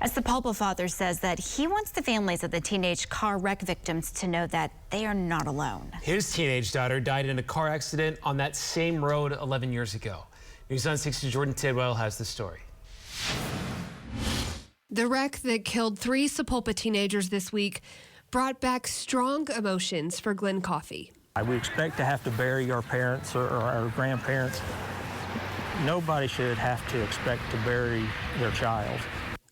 A Sapulpa father says that he wants the families of the teenage car wreck victims to know that they are not alone. His teenage daughter died in a car accident on that same road 11 years ago. News on 6's Jordan Tidwell has the story. The wreck that killed 3 Sapulpa teenagers this week brought back strong emotions for Glenn Coffey. We expect to have to bury our parents or our grandparents. Nobody should have to expect to bury their child.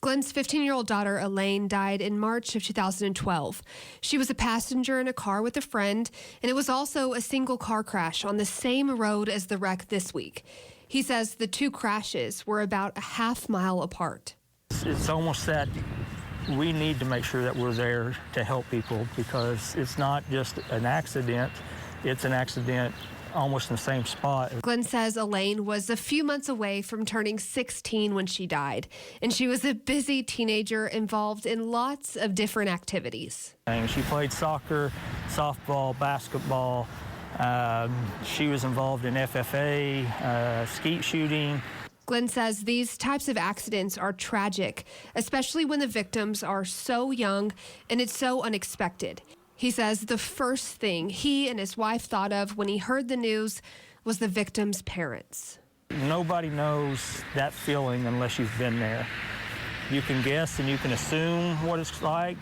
Glenn's 15-year-old daughter, Elaine, died in March of 2012. She was a passenger in a car with a friend, and it was also a single car crash on the same road as the wreck this week. He says the 2 crashes were about a half-mile apart. It's almost that we need to make sure that we're there to help people, because it's not just an accident, it's an accident almost in the same spot. Glenn says Elaine was a few months away from turning 16 when she died, and she was a busy teenager involved in lots of different activities. And she played soccer, softball, basketball. She was involved in FFA, skeet shooting. Glenn says these types of accidents are tragic, especially when the victims are so young and it's so unexpected. He says the first thing he and his wife thought of when he heard the news was the victims' parents. Nobody knows that feeling unless you've been there. You can guess and you can assume what it's like,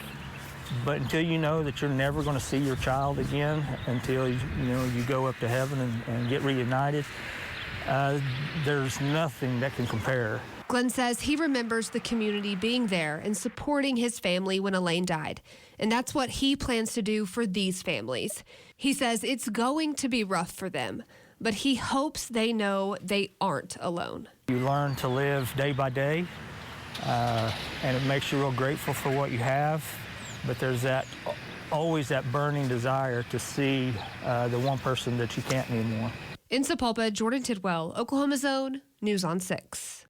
but until you know that you're never going to see your child again, until you go up to heaven and get reunited, there's nothing that can compare. Glenn says he remembers the community being there and supporting his family when Elaine died, and that's what he plans to do for these families. He says it's going to be rough for them, but he hopes they know they aren't alone. You learn to live day by day, and it makes you real grateful for what you have, but there's always that burning desire to see the one person that you can't anymore. In Sapulpa, Jordan Tidwell, Oklahoma's Own, News on 6.